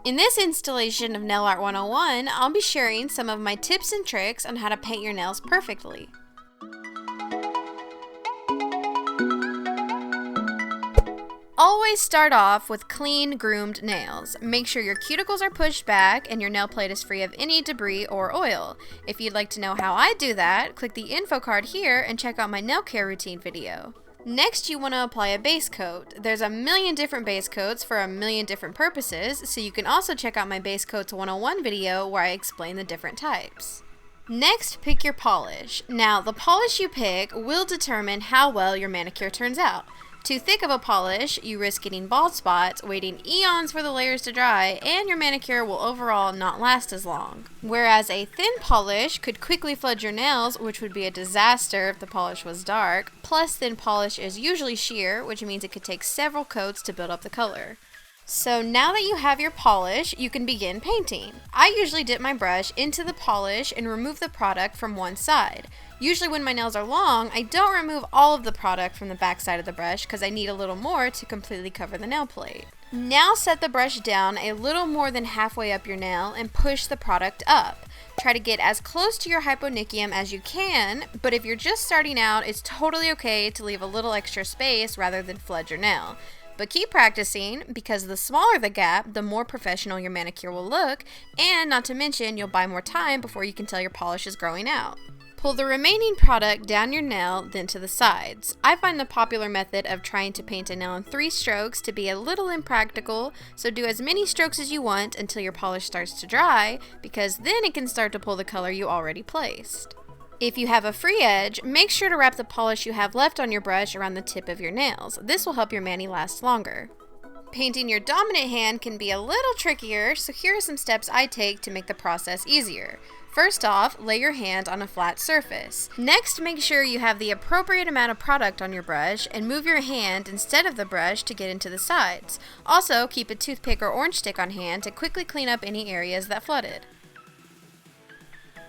In this installation of Nail Art 101, I'll be sharing some of my tips and tricks on how to paint your nails perfectly. Always start off with clean, groomed nails. Make sure your cuticles are pushed back and your nail plate is free of any debris or oil. If you'd like to know how I do that, click the info card here and check out my nail care routine video. Next, you want to apply a base coat. There's a million different base coats for a million different purposes, so you can also check out my Base Coats 101 video where I explain the different types. Next, pick your polish. Now, the polish you pick will determine how well your manicure turns out. Too thick of a polish, you risk getting bald spots, waiting eons for the layers to dry, and your manicure will overall not last as long. Whereas a thin polish could quickly flood your nails, which would be a disaster if the polish was dark. Plus, thin polish is usually sheer, which means it could take several coats to build up the color. So now that you have your polish, you can begin painting. I usually dip my brush into the polish and remove the product from one side. Usually when my nails are long, I don't remove all of the product from the back side of the brush because I need a little more to completely cover the nail plate. Now set the brush down a little more than halfway up your nail and push the product up. Try to get as close to your hyponychium as you can, but if you're just starting out, it's totally okay to leave a little extra space rather than flood your nail. But keep practicing, because the smaller the gap, the more professional your manicure will look, and not to mention, you'll buy more time before you can tell your polish is growing out. Pull the remaining product down your nail, then to the sides. I find the popular method of trying to paint a nail in 3 strokes to be a little impractical, so do as many strokes as you want until your polish starts to dry, because then it can start to pull the color you already placed. If you have a free edge, make sure to wrap the polish you have left on your brush around the tip of your nails. This will help your mani last longer. Painting your dominant hand can be a little trickier, so here are some steps I take to make the process easier. First off, lay your hand on a flat surface. Next, make sure you have the appropriate amount of product on your brush and move your hand instead of the brush to get into the sides. Also, keep a toothpick or orange stick on hand to quickly clean up any areas that flooded.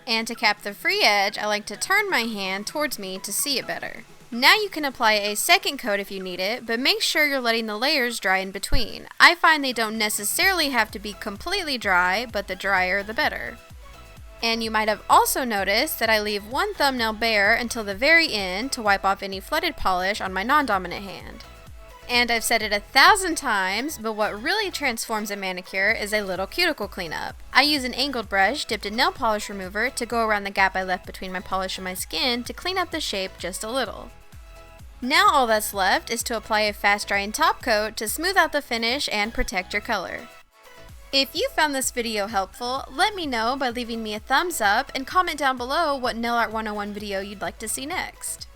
And to cap the free edge, I like to turn my hand towards me to see it better. Now you can apply a second coat if you need it, but make sure you're letting the layers dry in between. I find they don't necessarily have to be completely dry, but the drier the better. And you might have also noticed that I leave one thumbnail bare until the very end to wipe off any flooded polish on my non-dominant hand. And I've said it 1,000 times, but what really transforms a manicure is a little cuticle cleanup. I use an angled brush dipped in nail polish remover to go around the gap I left between my polish and my skin to clean up the shape just a little. Now all that's left is to apply a fast drying top coat to smooth out the finish and protect your color. If you found this video helpful, let me know by leaving me a thumbs up and comment down below what Nail Art 101 video you'd like to see next.